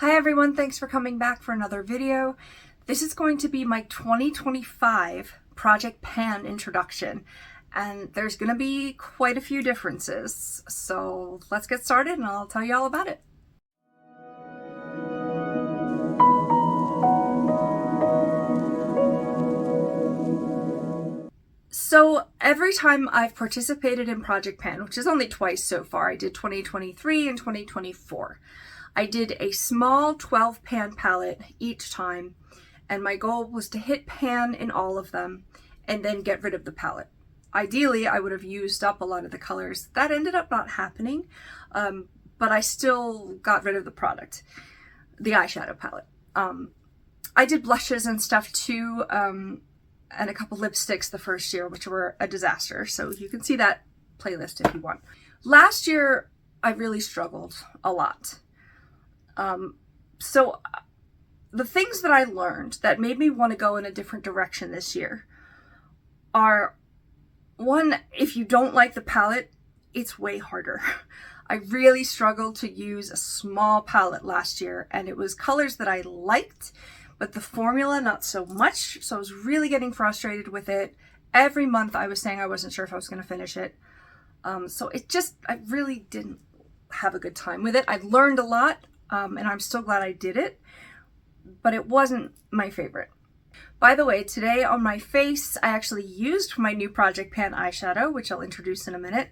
Hi everyone, thanks for coming back for another video. This is going to be my 2025 Project Pan introduction, and there's going to be quite a few differences. So let's get started and I'll tell you all about it. So every time I've participated in Project Pan, which is only twice so far, I did 2023 and 2024. I did a small 12 pan palette each time, and my goal was to hit pan in all of them and then get rid of the palette. Ideally, I would have used up a lot of the colors. That ended up not happening, but I still got rid of the product, the eyeshadow palette. I did blushes and stuff too, and a couple lipsticks the first year, which were a disaster. So you can see that playlist if you want. Last year, I really struggled a lot. So the things that I learned that made me want to go in a different direction this year are, one, if you don't like the palette, it's way harder. I really struggled to use a small palette last year, and it was colors that I liked, but the formula not so much. So I was really getting frustrated with it. Every month I was saying I wasn't sure if I was going to finish it. So I really didn't have a good time with it. I learned a lot. And I'm still glad I did it, but it wasn't my favorite. By the way, today on my face, I actually used my new Project Pan eyeshadow, which I'll introduce in a minute.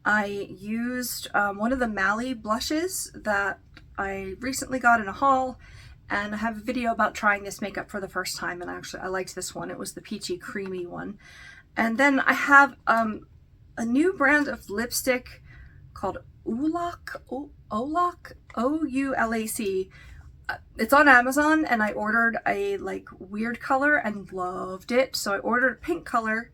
I used one of the Mally blushes that I recently got in a haul, and I have a video about trying this makeup for the first time, and I liked this one. It was the peachy creamy one. And then I have a new brand of lipstick called Ulac, O-U-L-A-C. It's on Amazon, and I ordered a weird color and loved it. So I ordered a pink color.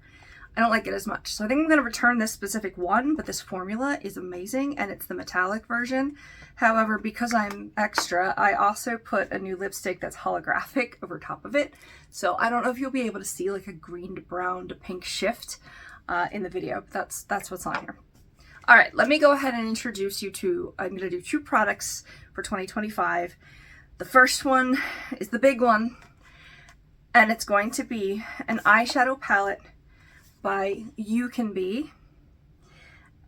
I don't like it as much. So I think I'm going to return this specific one, but this formula is amazing, and it's the metallic version. However, because I'm extra, I also put a new lipstick that's holographic over top of it. So I don't know if you'll be able to see like a green to brown to pink shift in the video. But that's what's on here. All right, let me go ahead and introduce you to, I'm going to do two products for 2025. The first one is the big one, and it's going to be an eyeshadow palette by You Can Be.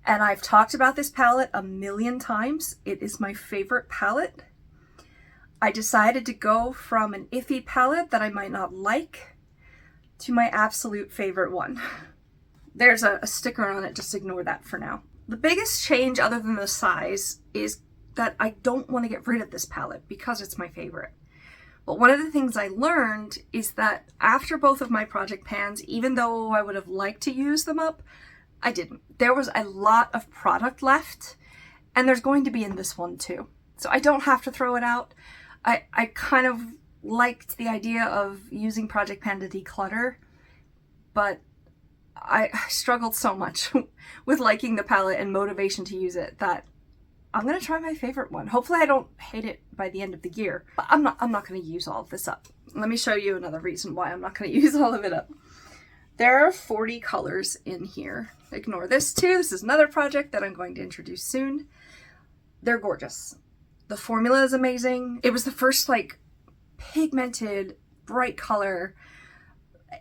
And I've talked about this palette a million times. It is my favorite palette. I decided to go from an iffy palette that I might not like to my absolute favorite one. There's a sticker on it, just ignore that for now. The biggest change other than the size is that I don't want to get rid of this palette because it's my favorite. But one of the things I learned is that after both of my Project Pans, even though I would have liked to use them up, I didn't. There was a lot of product left, and there's going to be in this one too. So I don't have to throw it out. I kind of liked the idea of using Project Pan to declutter, but I struggled so much with liking the palette and motivation to use it that I'm going to try my favorite one. Hopefully I don't hate it by the end of the year. But I'm not going to use all of this up. Let me show you another reason why I'm not going to use all of it up. There are 40 colors in here. Ignore this too. This is another project that I'm going to introduce soon. They're gorgeous. The formula is amazing. It was the first pigmented, bright color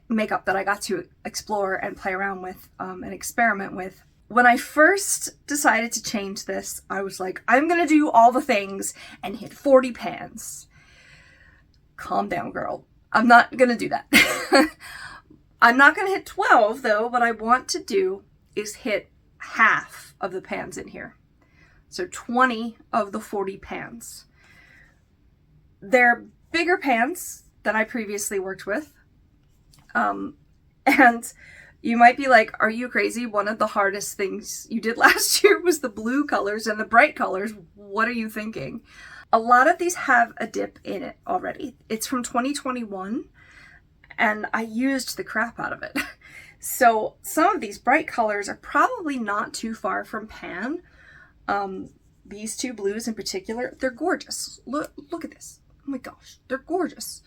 makeup that I got to explore and play around with and experiment with. When I first decided to change this, I was like, I'm gonna do all the things and hit 40 pans. Calm down, girl. I'm not gonna do that. I'm not gonna hit 12 though. What I want to do is hit half of the pans in here. So 20 of the 40 pans. They're bigger pans than I previously worked with. And you might be like, are you crazy? One of the hardest things you did last year was the blue colors and the bright colors. What are you thinking? A lot of these have a dip in it already. It's from 2021, and I used the crap out of it. So some of these bright colors are probably not too far from pan. These two blues in particular, they're gorgeous. Look at this. Oh my gosh, they're gorgeous.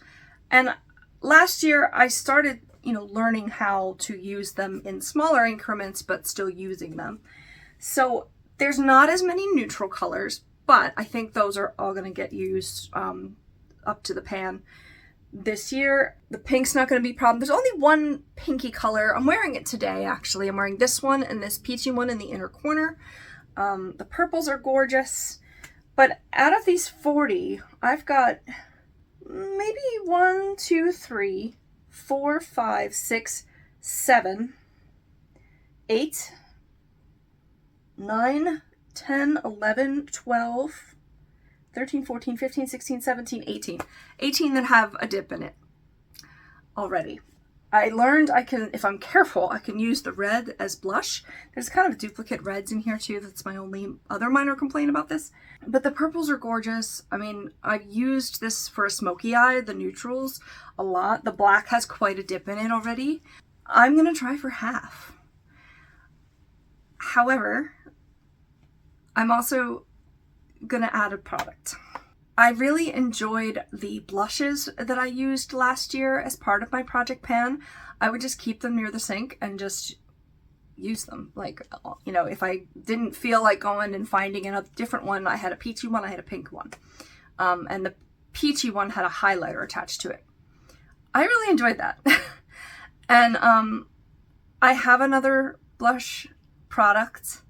And last year I started, learning how to use them in smaller increments, but still using them. So there's not as many neutral colors, but I think those are all going to get used up to the pan this year. The pink's not going to be a problem. There's only one pinky color. I'm wearing it today, actually. I'm wearing this one and this peachy one in the inner corner. The purples are gorgeous. But out of these 40, I've got maybe 1, 2, 3, 4, 5, 6, 7, 8, 9, 10, 11, 12, 13, 14, 15, 16, 17, 18. 18 that have a dip in it already. I learned I can, if I'm careful, I can use the red as blush. There's kind of duplicate reds in here too. That's my only other minor complaint about this. But the purples are gorgeous. I mean, I've used this for a smoky eye, the neutrals, a lot. The black has quite a dip in it already. I'm going to try for half. However, I'm also going to add a product. I really enjoyed the blushes that I used last year as part of my project pan. I would just keep them near the sink and just use them. Like, you know, if I didn't feel like going and finding a different one, I had a peachy one, I had a pink one. And the peachy one had a highlighter attached to it. I really enjoyed that. And I have another blush product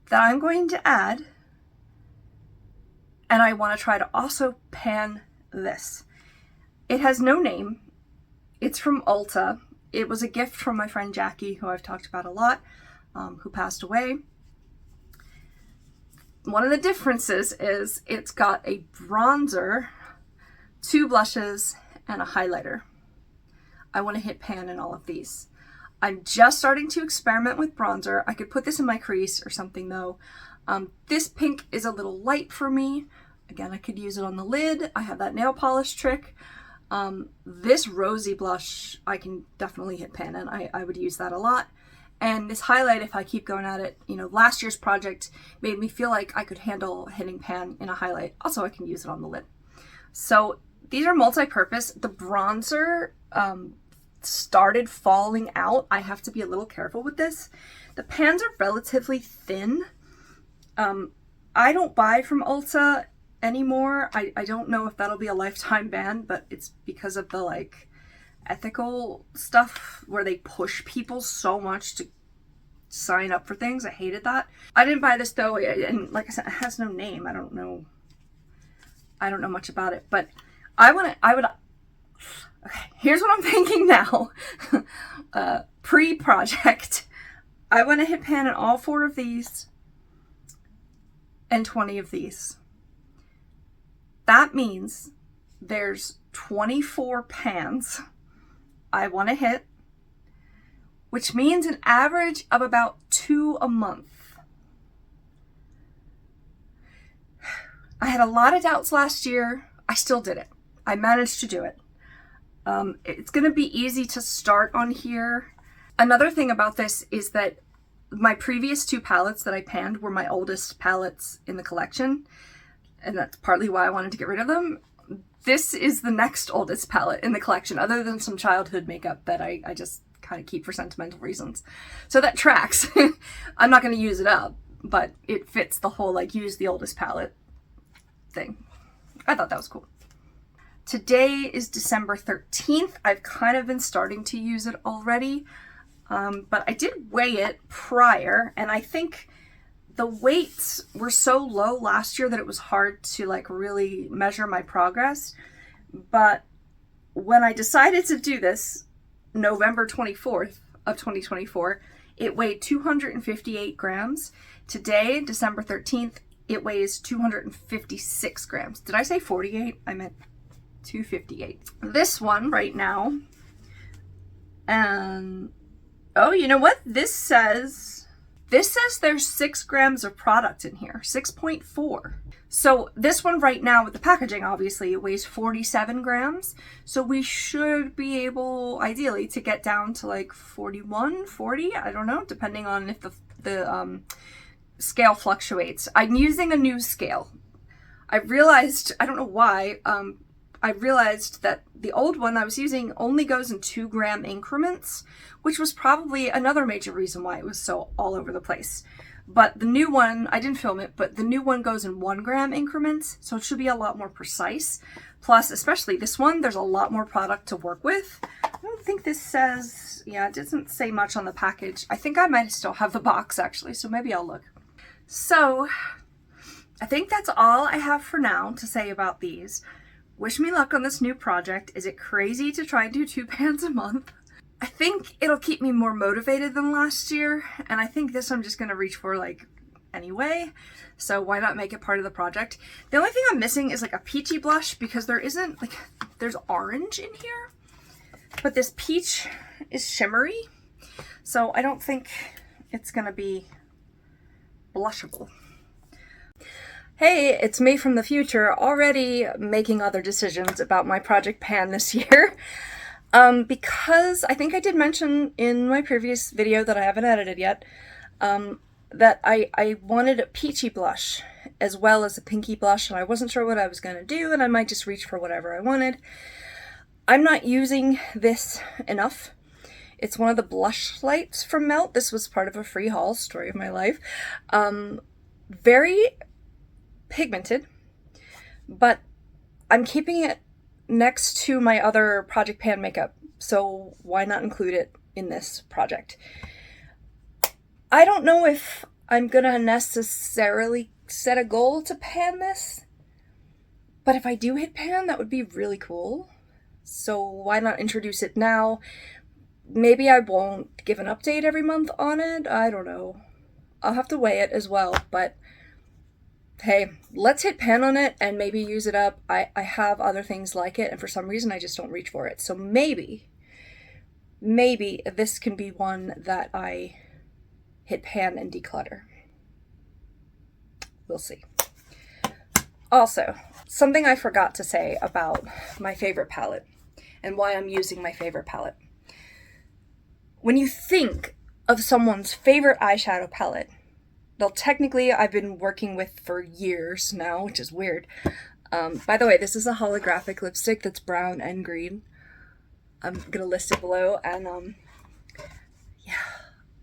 that I'm going to add. And I want to try to also pan this. It has no name. It's from Ulta. It was a gift from my friend Jackie, who I've talked about a lot, who passed away. One of the differences is it's got a bronzer, 2 blushes, and a highlighter. I want to hit pan in all of these. I'm just starting to experiment with bronzer. I could put this in my crease or something though. This pink is a little light for me. Again, I could use it on the lid. I have that nail polish trick. This rosy blush, I can definitely hit pan in. I would use that a lot. And this highlight, if I keep going at it, you know, last year's project made me feel like I could handle hitting pan in a highlight. Also, I can use it on the lid. So these are multi-purpose. The bronzer started falling out. I have to be a little careful with this. The pans are relatively thin. I don't buy from Ulta anymore. I don't know if that'll be a lifetime ban, but it's because of the like ethical stuff where they push people so much to sign up for things. I hated that. I didn't buy this though, and like I said, it has no name. I don't know much about it, but okay, here's what I'm thinking now. Pre-project, I want to hit pan in all 4 of these and 20 of these. That means there's 24 pans I want to hit, which means an average of about 2 a month. I had a lot of doubts last year. I still did it. I managed to do it. It's going to be easy to start on here. Another thing about this is that my previous 2 palettes that I panned were my oldest palettes in the collection, and that's partly why I wanted to get rid of them. This is the next oldest palette in the collection, other than some childhood makeup that I just kind of keep for sentimental reasons. So that tracks. I'm not going to use it up, but it fits the whole like use the oldest palette thing. I thought that was cool. Today is December 13th. I've kind of been starting to use it already. But I did weigh it prior, and I think the weights were so low last year that it was hard to like really measure my progress. But when I decided to do this, November 24th of 2024, it weighed 258 grams. Today, December 13th, it weighs 256 grams. Did I say 48? I meant 258. This one right now, and oh, you know what? This says there's 6 grams of product in here, 6.4. So this one right now with the packaging, obviously it weighs 47 grams. So we should be able, ideally, to get down to like 41, 40, I don't know, depending on if the scale fluctuates. I'm using a new scale. I realized, I don't know why, I realized that the old one I was using only goes in 2 gram increments, which was probably another major reason why it was so all over the place. But the new one, I didn't film it, but the new one goes in 1 gram increments, so it should be a lot more precise. Plus, especially this one, there's a lot more product to work with. I don't think this says, yeah, it doesn't say much on the package. I think I might still have the box actually, so maybe I'll look. So, I think that's all I have for now to say about these. Wish me luck on this new project. Is it crazy to try and do 2 pans a month? I think it'll keep me more motivated than last year, and I think this I'm just gonna reach for like anyway, so why not make it part of the project? The only thing I'm missing is like a peachy blush, because there isn't, like, there's orange in here, but this peach is shimmery, so I don't think it's gonna be blushable. Hey, it's me from the future, already making other decisions about my project pan this year. Because I think I did mention in my previous video that I haven't edited yet, that I wanted a peachy blush as well as a pinky blush, and I wasn't sure what I was going to do, and I might just reach for whatever I wanted. I'm not using this enough. It's one of the blush lights from Melt. This was part of a free haul, story of my life. Very pigmented, but I'm keeping it next to my other project pan makeup, so why not include it in this project? I don't know if I'm gonna necessarily set a goal to pan this, but if I do hit pan, that would be really cool. So why not introduce it now? Maybe I won't give an update every month on it, I don't know. I'll have to weigh it as well, but hey, let's hit pan on it and maybe use it up. I have other things like it, and for some reason I just don't reach for it. So maybe this can be one that I hit pan and declutter. We'll see. Also, something I forgot to say about my favorite palette and why I'm using my favorite palette. When you think of someone's favorite eyeshadow palette, well, technically, I've been working with for years now, which is weird. By the way, this is a holographic lipstick that's brown and green. I'm gonna list it below, and yeah,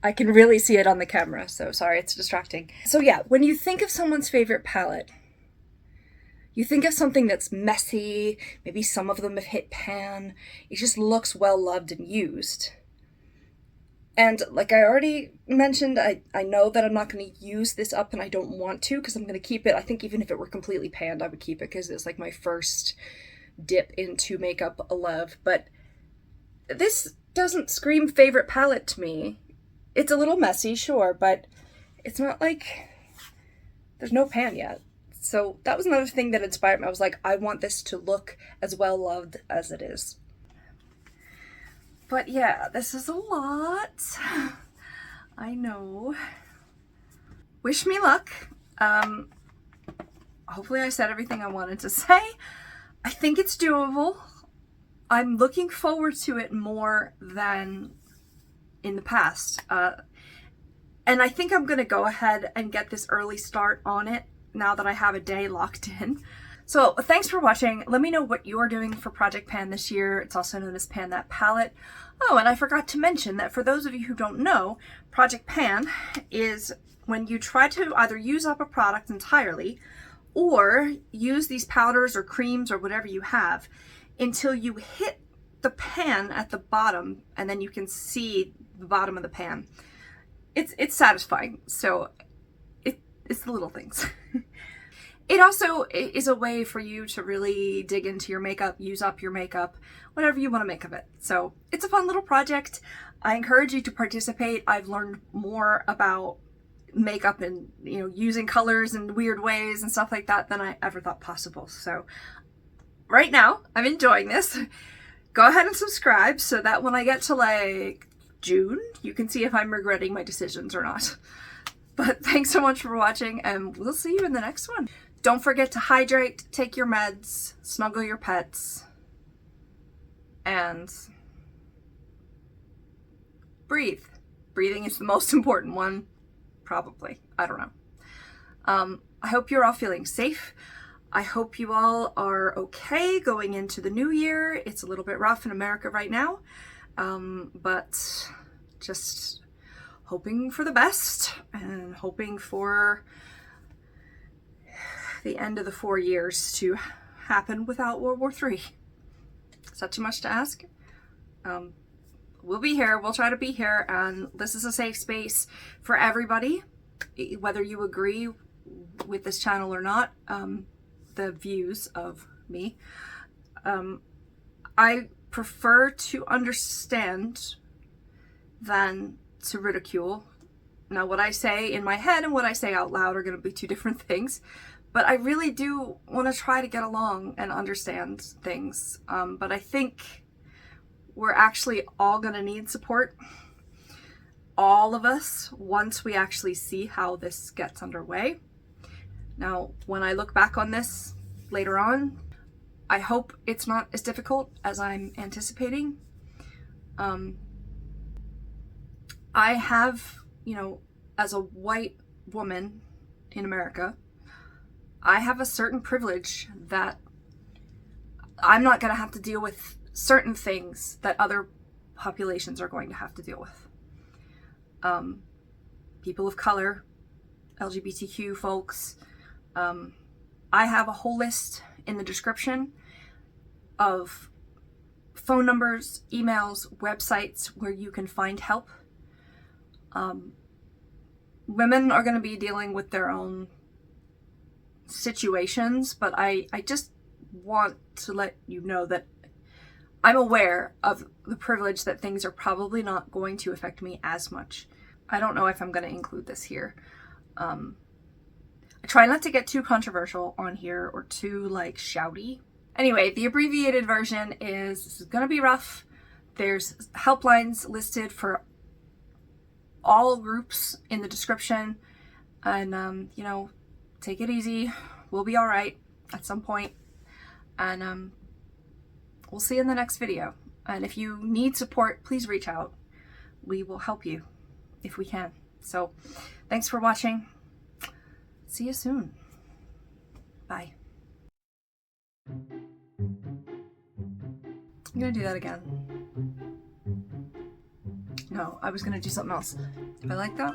I can really see it on the camera, so sorry, it's distracting. So yeah, when you think of someone's favorite palette, you think of something that's messy, maybe some of them have hit pan, it just looks well loved and used. And like I already mentioned, I know that I'm not going to use this up, and I don't want to, because I'm going to keep it. I think even if it were completely panned, I would keep it, because it's like my first dip into makeup love. But this doesn't scream favorite palette to me. It's a little messy, sure, but it's not like there's no pan yet. So that was another thing that inspired me. I was like, I want this to look as well loved as it is. But yeah, this is a lot. I know. Wish me luck. Hopefully I said everything I wanted to say. I think it's doable. I'm looking forward to it more than in the past. And I think I'm going to go ahead and get this early start on it now that I have a day locked in. So thanks for watching. Let me know what you're doing for Project Pan this year. It's also known as Pan That Palette. Oh, and I forgot to mention that for those of you who don't know, Project Pan is when you try to either use up a product entirely or use these powders or creams or whatever you have until you hit the pan at the bottom, and then you can see the bottom of the pan. It's satisfying. So it's the little things. It also is a way for you to really dig into your makeup, use up your makeup, whatever you want to make of it. So it's a fun little project. I encourage you to participate. I've learned more about makeup and, you know, using colors in weird ways and stuff like that than I ever thought possible. So right now, I'm enjoying this. Go ahead and subscribe so that when I get to like June, you can see if I'm regretting my decisions or not. But thanks so much for watching, and we'll see you in the next one. Don't forget to hydrate, take your meds, snuggle your pets, and breathe. Breathing is the most important one, probably. I don't know. I hope you're all feeling safe. I hope you all are okay going into the new year. It's a little bit rough in America right now, but just hoping for the best and hoping for the end of the 4 years to happen without World War III. Is that too much to ask? We'll be here. We'll try to be here, and this is a safe space for everybody, whether you agree with this channel or not. The views of me. I prefer to understand than to ridicule. Now, what I say in my head and what I say out loud are going to be two different things, but I really do want to try to get along and understand things. But I think we're actually all going to need support, all of us, once we actually see how this gets underway. Now, when I look back on this later on, I hope it's not as difficult as I'm anticipating. I have, you know, as a white woman in America, I have a certain privilege that I'm not going to have to deal with certain things that other populations are going to have to deal with. People of color, LGBTQ folks. I have a whole list in the description of phone numbers, emails, websites where you can find help. Women are going to be dealing with their own situations, but I just want to let you know that I'm aware of the privilege that things are probably not going to affect me as much. I don't know if I'm going to include this here. I try not to get too controversial on here or too like shouty. Anyway, the abbreviated version is, this is going to be rough. There's helplines listed for all groups in the description, and you know, take it easy. We'll be all right at some point, and we'll see you in the next video. And if you need support, please reach out. We will help you if we can. So thanks for watching. See you soon. Bye. I'm gonna do that again. No, I was gonna do something else. I like that.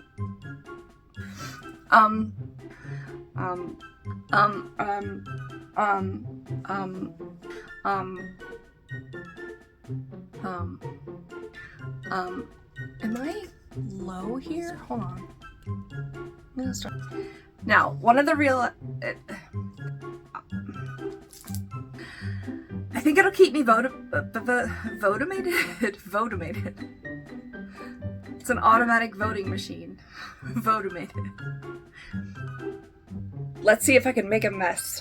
Am I low here? Hold on. I'm gonna start. Now, one of the real, I think it'll keep me votomated. It's an automatic voting machine. Votomated. Let's see if I can make a mess.